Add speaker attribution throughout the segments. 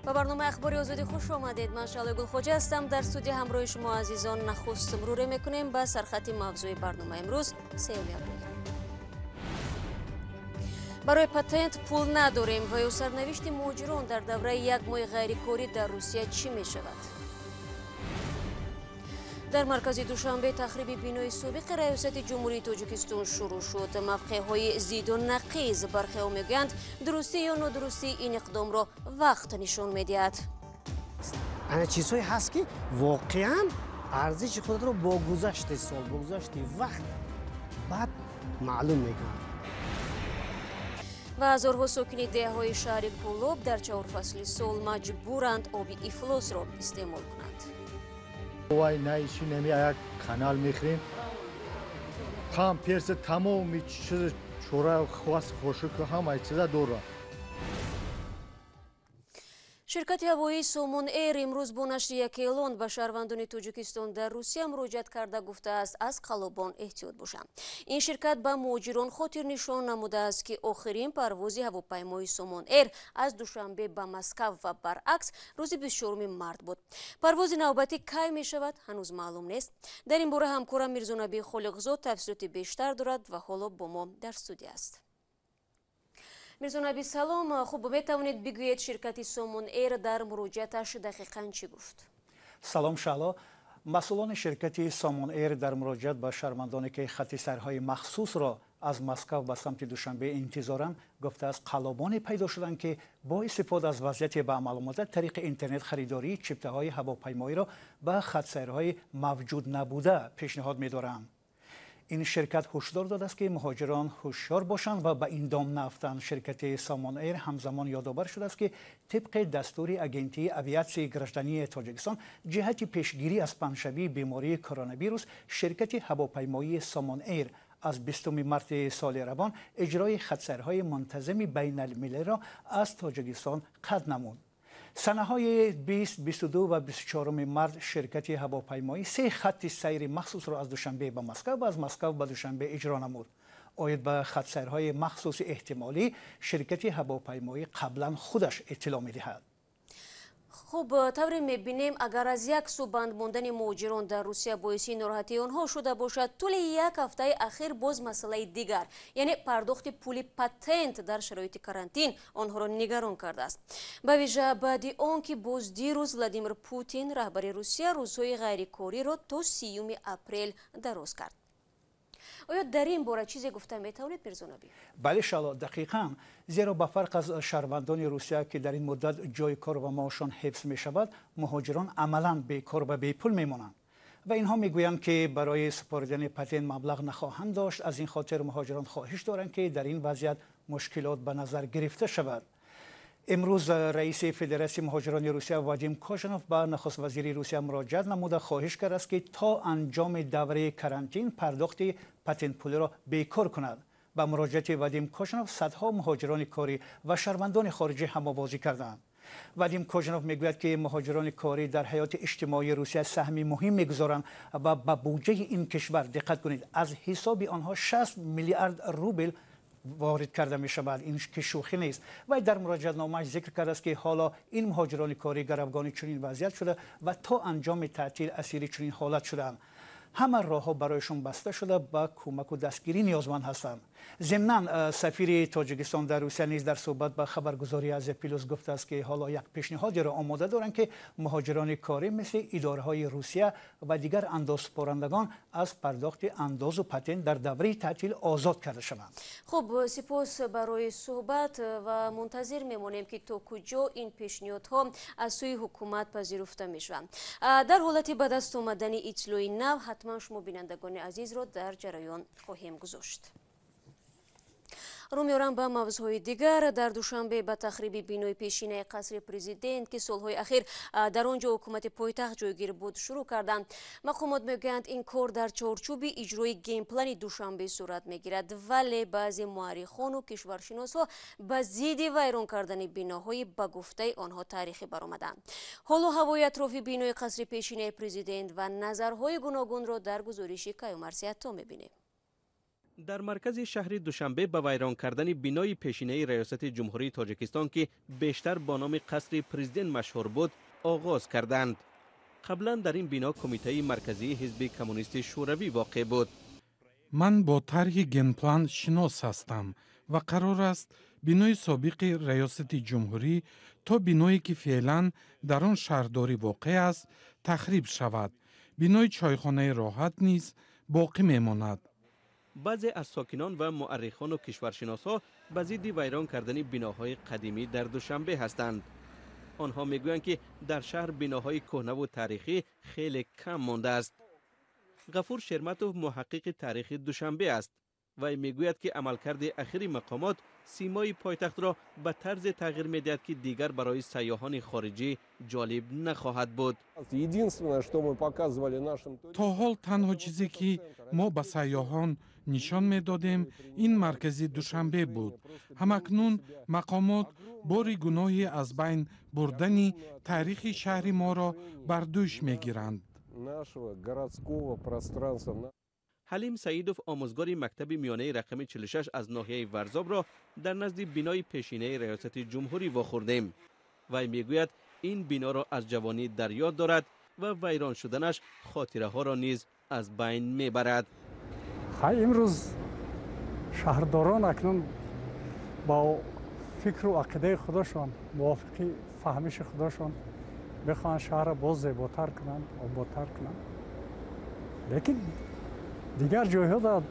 Speaker 1: با برنامه اخباری آزادی خوش آمدید. من شعله گلخوجه هستم. در استودیو همراه شما عزیزان نخست مرور میکنیم به سرخط موضوع برنامه امروز 3 اپریل. برای پتنت پول نداریم و سرنوشت مهاجران در دوره یک ماه غیرکاری در روسیه چی می شود؟ در مرکز دوشنبه تخریب بینای سابق ریاست جمهوری تاجیکستان شروع شد. موقعهای زید و نقیض برخی ها میگویند درستی یا نادرستی این اقدام را وقت نشان میدهد.
Speaker 2: انا چیزهایی هست که واقعا ارزش خود را با گذشت سال با گذشت وقت بعد معلوم میکنند.
Speaker 1: و هزارها ساکن دههای شهر کولوب در 4 فصل سال مجبورند آب افلاس را استعمال کنند.
Speaker 3: وای نایشینیم یک کانال میخریم تام پیرس تمام چیز چورا خواست خوشک همه چیزا دوره.
Speaker 1: شرکت هوایی سومون ایر امروز با نشر یک اعلان به شهروندان تاجیکستان در روسیه مراجعت کرده گفته است از قلابان احتیاط باشند. این شرکت به مهاجران خاطر نشان نموده است که آخرین پرواز هواپیمای سومون ایر از دوشنبه به مسکو و برعکس روز 24 مارس بود. پرواز نوبتی کی می شود هنوز معلوم نیست. در این باره همکارم میرزانبی خالقزاد تفصیلات بیشتر دارد و حالا با ما در استودیو است. میرزانبی سلام. خوب میتوانید بگویید شرکت سومون ایر در مراجعتش دقیقاً چی گفت؟
Speaker 4: سلام شعله. مسئولان شرکت سومون ایر در مراجعت به شهروندانی که خط سرهای مخصوص را از مسکو به سمت دوشنبه انتظارند گفته است قلابانی پیدا شدند که با استفاده از وضعیت به عمل آمده طریق اینترنت خریداری چپته های هواپیمایی را به خط سرهای موجود نبوده پیشنهاد می‌دارند. این شرکت هشدار داده است که مهاجران هوشیار باشند و به این دام نیفتند. شرکت سومون ایر همزمان یادآور شده است که طبق دستور اگنتی اویاسیون گرجدانی تاجیکستان جهت پیشگیری از پنجشنبه بیماری کرونا ویروس شرکت هواپیمایی سومون ایر از 20 مارس سال روان اجرای خط‌سرهای منتظم بین المللی را از تاجیکستان قطع نمود. سنه‌های 20، 22 و 24 مارس شرکت هواپیمایی 3 خط سیر مخصوص را از دوشنبه به مسکو و از مسکو به دوشنبه اجرا نمود. آید به خط سیرهای مخصوص احتمالی شرکت هواپیمایی قبلا خودش اطلاع می‌دهد.
Speaker 1: خب طوری میبینیم اگر از یک سو بند ماندن مهاجران در روسیه باعث ناراحتی آنها شده باشد طول یک هفته اخیر باز مسئله دیگر یعنی پرداخت پول پتنت در شرایط کرانتین آنها را نگران کرده است. به ویژه بعد آنکه باز دیروز ولادیمیر پوتین رهبر روسیه روزهای غیرکاری را تا 30 اپریل دراز کرد. آیا در این باره چیزی گفته میتوانید میرزانبی؟
Speaker 4: بله شالا دقیقاً، زیرا به فرق از شهروندان روسیه که در این مدت جای کار و معاششان حفظ می شود مهاجران عملاً بیکار و بی پول میمانند و اینها میگویند که برای سپردن پتنت مبلغ نخواهند داشت. از این خاطر مهاجران خواهش دارند که در این وضعیت مشکلات به نظر گرفته شود. امروز رئیس فدراسیون مهاجران روسیه وادیم کوژنوف به نخست وزیر روسیه مراجعت نموده خواهش کرده است که تا انجام دوره کرانتین پرداخت پتنت پول را بیکار کند. با مراجعت وادیم کوژنوف صدها مهاجران کاری و شهروندان خارجی هم‌آوازی کردند. وادیم کوژنوف میگوید که مهاجران کاری در حیات اجتماعی روسیه سهمی مهم میگذارند و به بودجه این کشور دقت کنید از حساب آنها 60 میلیارد روبل وارد کرده می شود. این که شوخی نیست. و در مراجعت نامش ذکر کرده است که حالا این مهاجران کاری گروگان چنین وضعیت شده و تا انجام تعطیل اسیر چنین حالت شدند. همه راه‌ها برایشان بسته شده با کمک و دستگیری نیازمند هستند. ضمناً سفیر تاجیکستان در روسیه نیز در صحبت با خبرگزاری از پیلوس گفته است که حالا یک پیشنهادی را آماده دارند که مهاجران کاری مثل اداره‌های روسیه و دیگر اندازه‌سپارندگان از پرداخت انداز و پتنت در دوره تعطیل آزاد کرده شوند.
Speaker 1: خب سپاس برای صحبت و منتظر میمانیم که تا کجا این پیشنهادها از سوی حکومت پذیرفته میشوند. در حالت به دست آمدن اطلاع نو حتما شما بینندگان عزیز را در جریان خواهیم گذاشت. رو میارم به موضوعهای دیگر. در دوشنبه به تخریب بینای پیشینه قصر پرزیدنت که سالهای اخیر در آنجا حکومت پایتخت جایگیر بود شروع کردند. مقامات میگویند این کار در چارچوب اجرای گیم پلن دوشنبه صورت میگیرد، ولی بعضی مورخان و کشورشناسا به ضد ویران کردن بیناهای به گفته آنها تاریخی برآمدند. حال و هوای اطراف بینای قصر پیشینه پرزیدنت و نظرهای گوناگون را در گزارش کیومرثی عطا میبینیم.
Speaker 5: در مرکز شهر دوشنبه به ویران کردن بینای پیشینه ریاست جمهوری تاجیکستان که بیشتر با نام قصر پرزیدنت مشهور بود آغاز کردند. قبلا در این بنا کمیته مرکزی حزب کمونیست شوروی واقع بود.
Speaker 6: من با طرح گنپلان شناس هستم و قرار است بینای سابق ریاست جمهوری تا بینایی که فعلا در آن شهرداری واقع است تخریب شود. بینای چایخانه راحت نیز باقی میماند.
Speaker 5: بعضی از ساکنان و مؤرخان و کشورشناسا به ضد ویران کردن بناهای قدیمی در دوشنبه هستند. آنها میگویند که در شهر بناهای کهنه و تاریخی خیلی کم مانده است. غفور شرمتوف محقق تاریخ دوشنبه است و میگوید که عملکرد اخیر مقامات سیمای پایتخت را به طرز تغییر میدهد که دیگر برای سیاحان خارجی جالب نخواهد بود.
Speaker 6: تا حال تنها چیزی که ما به سیاحان نشان میدادیم این مرکز دوشنبه بود. همکنون مقامات باری گناهی از بین بردن تاریخ شهر ما را بر دوش میگیرند.
Speaker 5: حلیم سعیدوف آموزگار مکتب میانه رقم 46 از ناحیه ورزاب را در نزد بینای پیشینه ریاست جمهوری واخوردیم. وی میگوید این بنا را از جوانی در یاد دارد و ویران شدنش خاطره ها را نیز از بین میبرد.
Speaker 7: امروز شهرداران اکنون با فکر و عقیده خودشان موافق فهمش خودشان بخواهند شهر را باز زیباتر کنند، آبادتر کنند. لیکن دیگر جایها در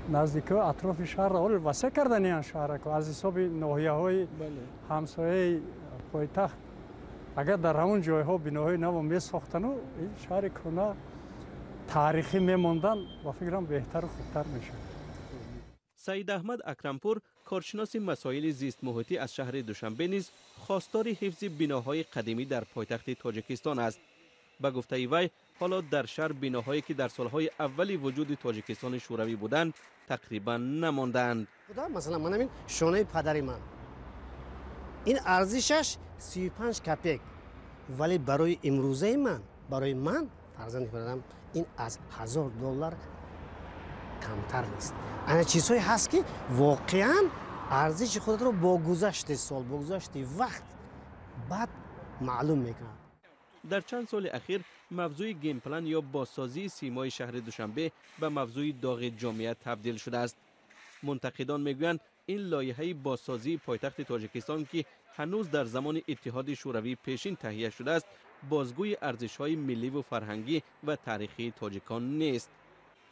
Speaker 7: نزدیکی اطراف شهر را وسیع کردن این شهر که از حساب ناحیه‌های همسایه پایتخت اگر در همون جایها بناهای نو میساختن و این شهر کرونا تاریخی میموندن و فکرم بهتر و خوبتر میشه.
Speaker 5: سعید احمد اکرمپور کارشناس مسائل زیست محیطی از شهر دوشنبه نیز خواستار حفظ بناهای قدیمی در پایتخت تاجیکستان است. به گفته وی حالا در شهر بناهایی که در سالهای اولی وجود تاجیکستان شوروی بودند تقریبا نماندند.
Speaker 2: مثلا من همین شانه پدری من این ارزشش 35 کپک، ولی برای امروزه برای من فرزند پدرم این از $1000 کمتر نیست. این چیزهایی هست که واقعا ارزش خود را با گذشت سال با گذشت وقت بعد معلوم میکنه.
Speaker 5: در چند سال اخیر موضوع گیم پلان یا بازسازی سیمای شهر دوشنبه به موضوع داغ جامعه تبدیل شده است. منتقدان میگویند این لایحه بازسازی پایتخت تاجیکستان که هنوز در زمان اتحاد شوروی پیشین تهیه شده است بازگوی ارزش‌های ملی و فرهنگی و تاریخی تاجیکان نیست.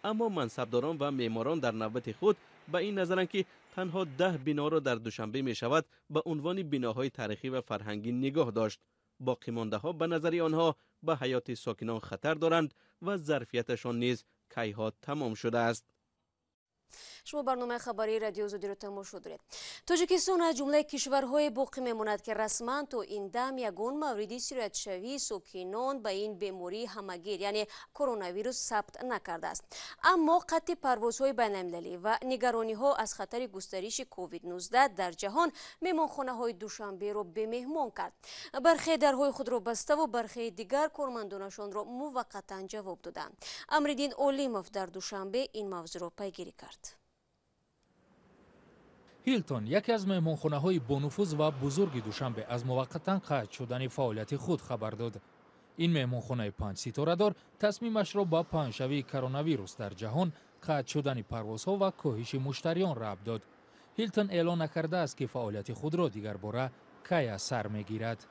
Speaker 5: اما منصبداران و معماران در نوبت خود به این نظرند که تنها 10 بنا را در دوشنبه می شود به عنوان بناهای تاریخی و فرهنگی نگاه داشت. باقی مانده ها به نظر آنها به حیات ساکنان خطر دارند و ظرفیتشان نیز کیها تمام شده است.
Speaker 1: شما برنامه خبری رادیو زودی رو تماشا دارید. تاجیکستان از جمله کشورهای باقی میماند که رسما تا این دم یگان موردی سیرت شوی ساکنان به این بیماری همگیر یعنی کرونا ویروس ثبت نکرده است. اما قطع پروازهای بین المللی و نگرانی ها از خطر گسترش کووید 19 در جهان مهمانخانه های دوشنبه را به مهمان کرد. برخی درهای خود را بسته و برخی دیگر کارمندانشان را موقتا جواب دادند. امرالدین اولیموف در دوشنبه این موضوع را پیگیری کرد.
Speaker 8: هیلتون یکی از مهمانخانه‌های بانفوذ و بزرگ دوشنبه از موقتا قطع شدن فعالیت خود خبر داد. این مهمانخانه 5 ستاره دار تصمیمش را با پنجشنبه کرونا ویروس در جهان قطع شدن پروازها و کاهش مشتریان ربط داد. هیلتون اعلام نکرده است که فعالیت خود را دیگر باره کی سر میگیرد.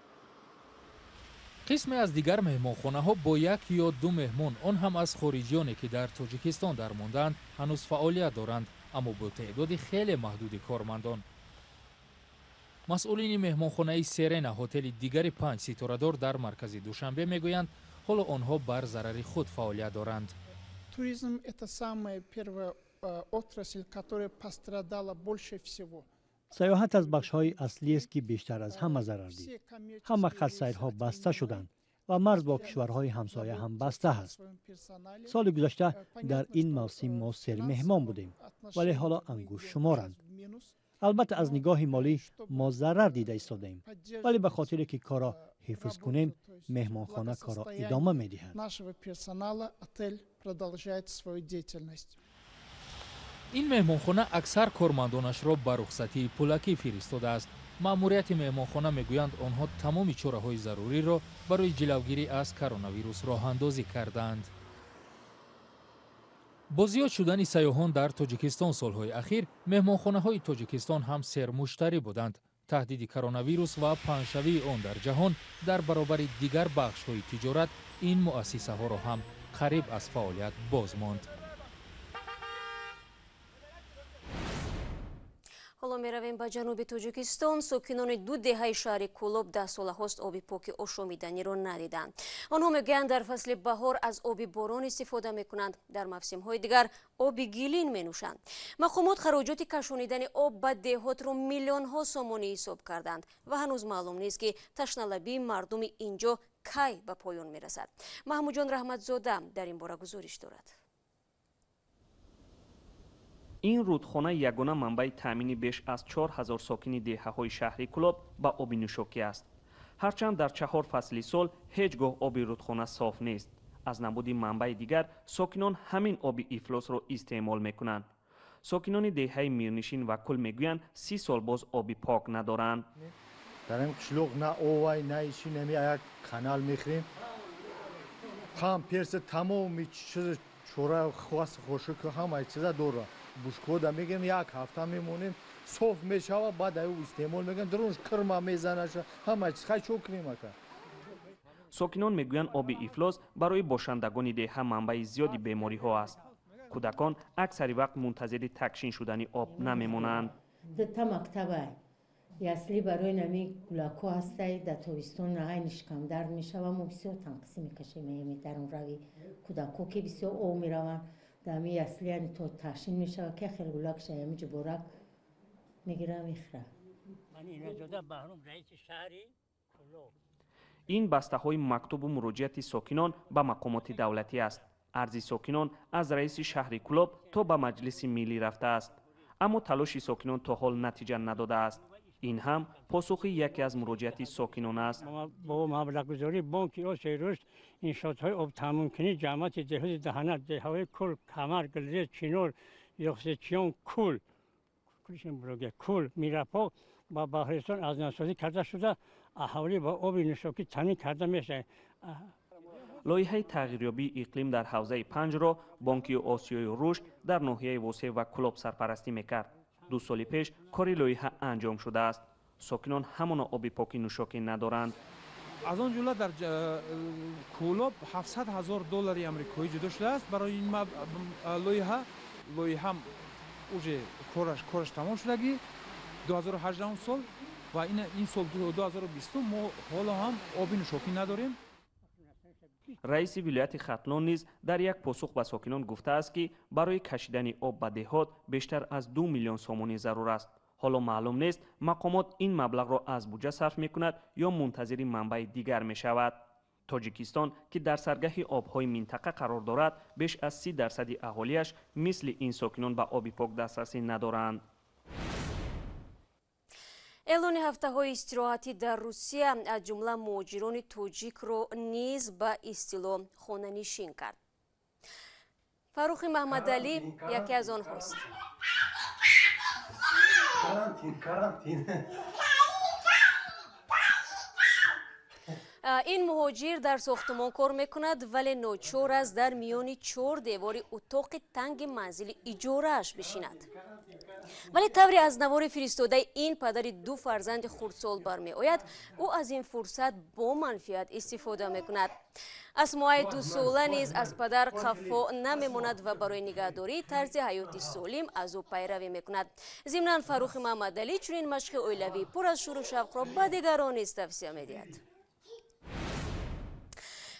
Speaker 8: قسمی از دیگر مهمانخانه‌ها با 1 یا 2 مهمان آن هم از خارجیانی که در تاجیکستان درماندند هنوز فعالیت دارند، اما با تعداد خیلی محدود کارمندان. مسئولین مهمانخانه سرنا هتل دیگر 5 ستاره دار در مرکز دوشنبه میگویند حالا آنها بر ضرر خود فعالیت دارند.
Speaker 9: Туризм – это самая первая отрасль, которая пострадала больше всего.
Speaker 10: سیاحت از بخش‌های اصلی است که بیشتر از همه ضرر دید. همه قصرها بسته شدند و مرز با کشورهای همسایه هم بسته است. سال گذشته در این موسم ما سر مهمان بودیم، ولی حالا انگشت شمارند. البته از نگاه مالی ما ضرر دیده ایستادیم، ولی به خاطر که کارا حفظ کنیم مهمانخانه کارا ادامه می‌دهد.
Speaker 8: این مهمانخانه اکثر کارمندانش را به رخصتی پولکی فرستاده است. مأموریت مهمانخانه میگویند آنها تمام چاره‌های ضروری را برای جلوگیری از کرونا ویروس راه اندازی کردند. با زیاد شدن سیاحان در تاجیکستان سالهای اخیر، مهمانخانه‌های تاجیکستان هم سرمشتری بودند. تهدید کرونا ویروس و پنجشوی آن در جهان در برابر دیگر بخش‌های تجارت این مؤسسه‌ها را هم قریب از فعالیت باز ماند.
Speaker 1: ҳоло меравем ба ҷануби тоҷикистон. сокинони ду деҳаи шаҳри Кӯлоб 10 солаҳост оби поки ошомиданиро надиданд. онҳо мегӯянд дар фасли баҳор аз оби борон истифода мекунанд, дар мавсимҳои дигар оби гилин менӯшанд. мақомот хароҷоти кашонидани об ба деҳотро миллионҳо сомонӣ ҳисоб карданд ва ҳанӯз маълум нест ки ташналабии мардуми инҷо кай ба поён мерасад. маҳмуҷон раҳматзода дар ин бора гузориш дорад.
Speaker 11: این رودخانه یگانه منبع تامین بیش از 4000 ساکن دهه‌های شهری کلوب با آب نوشابه است. هرچند در 4 فصل سال هیچگاه آب رودخانه صاف نیست. از نبود منبع دیگر ساکنان همین آب افلاس را استعمال میکنند. ساکنان دهه میرنشین و کل میگویند 30 سال باز آب پاک ندارند.
Speaker 3: در این قشلوق نه اوای نه ایشی نمی یک کانال میخریم. هم پیرس تمام چیز چورا خواست خوشک همه چیزا داره. بوشکودا میگیم یک هفته میمونیم صاف میشوه بعد او استعمال میگن درونش کرما میزنه همه چیز خیلی چوکنیم اکا.
Speaker 11: ساکنان میگویند آب افلاس برای باشندگان دهه منبع زیادی بیماری ها است. کودکان اکثر وقت منتظر تکشین شدن آب نمیمونند.
Speaker 12: تا مکتبه اصلی برای نمی گلاکو هسته در تویستون نهایش کم درد میشوه و بسیار تنقصی میکشیم در اون روی کودکو که بسیار او میروند دامی اصلی یعنی تو تشین میشه که خیلی گلاک شاید جبورک میگیره میخره. من این جدا بهرام رئیس شهری کلوب.
Speaker 11: این بسته های مکتوب و مراجعت ساکنان به مقامات دولتی است. عرضی ساکنان از رئیس شهری کلوب تا به مجلس ملی رفته است. اما تلاش ساکنان تا حال نتیجه نداده است. این هم پاسخ یکی از مراجعت ساکنان است.
Speaker 13: با مبلغ گذاری بانکی آسیای رشد انشاءات های آب تامین کنی جمعیت دهات دهنه دههای کل کمر گلزه چینور یخزچیان کل کلشون بروگه کل میرپا با بحرستان از نسازی کرده شده اهالی با آب نوشابه تامین کرده میشه.
Speaker 11: لایحه تغییریابی اقلیم در حوزه 5 را بانک آسیای رشد در ناحیه وسطی و کلوب سرپرستی میکرد. 2 سال پیش کاری لایحه انجام شده است. ساکنان همان آب پاک نوشابه ندارند.
Speaker 14: از آن جمله در کلوب $700,000 آمریکایی جدا شده است برای این لایحه اوج کارش تمام شدگی 2018 سال و این سال 2020 ما حالا هم آب نوشابه نداریم.
Speaker 11: رئیس ولایت ختلان نیز در یک پاسخ به ساکنان گفته است که برای کشیدن آب به دهات بیشتر از 2 میلیون سومانی ضرور است. حالا معلوم نیست مقامات این مبلغ را از بودجه صرف میکند یا منتظر منبع دیگر می شود. تاجیکستان که در سرگه آبهای منطقه قرار دارد بیش از 30% اهالیش مثل این ساکنان به آب پاک دسترسی ندارند.
Speaker 1: اعلان ҳафтаҳои истироҳатӣ дар Русия аз ҷумла муҳоҷирони тоҷикро низ ба истило хонанишин кард. Фаррухи Маҳмадалӣ яке аз онҳост. این مهاجر در ساختمان کار میکند ولی ناچار است در میان 4 دیوار اتاق تنگ منزل اجاره‌اش بشیند. ولی طوری از نوار فرستاده این پدر 2 فرزند خردسال برمی آید او از این فرصت با منفیت استفاده میکند. اسماء 2 ساله نیز از پدر خفا نمیماند و برای نگهداری طرز حیاتی سالم از او پیروی میکند. ضمناً فروخ محمدعلی چنین مشق اولیوی پر از شور و شوق را به دیگران نیز توصیه می‌دهد.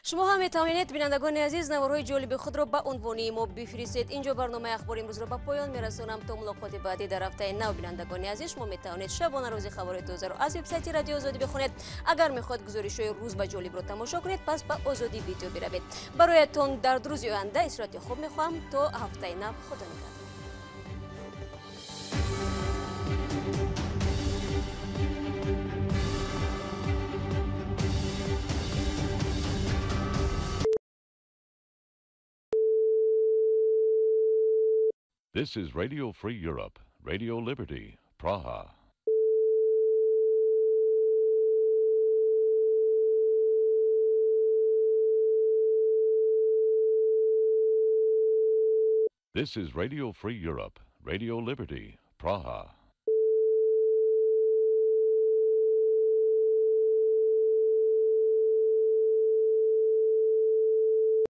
Speaker 1: شما هم میتوانید بینندگان عزیز نوارهای جالب خود را به عنوان ما بفرستید. اینجا برنامه اخبار امروز را به پایان میرسانم. تا ملاقات بعدی در هفته نو بینندگان عزیز شما میتوانید شبانه روزی خبر تازه را از وبسایت رادیو آزادی بخونید. اگر میخواد گزارش‌های روز به جالب را تماشا کنید پس به آزادی ویدیو بروید. برایتان در روز آینده استراحت خوب میخوام تا هفته نو. خدا نگهدار.
Speaker 15: This is Radio Free Europe, Radio Liberty, Praha. This is Radio Free Europe, Radio Liberty, Praha.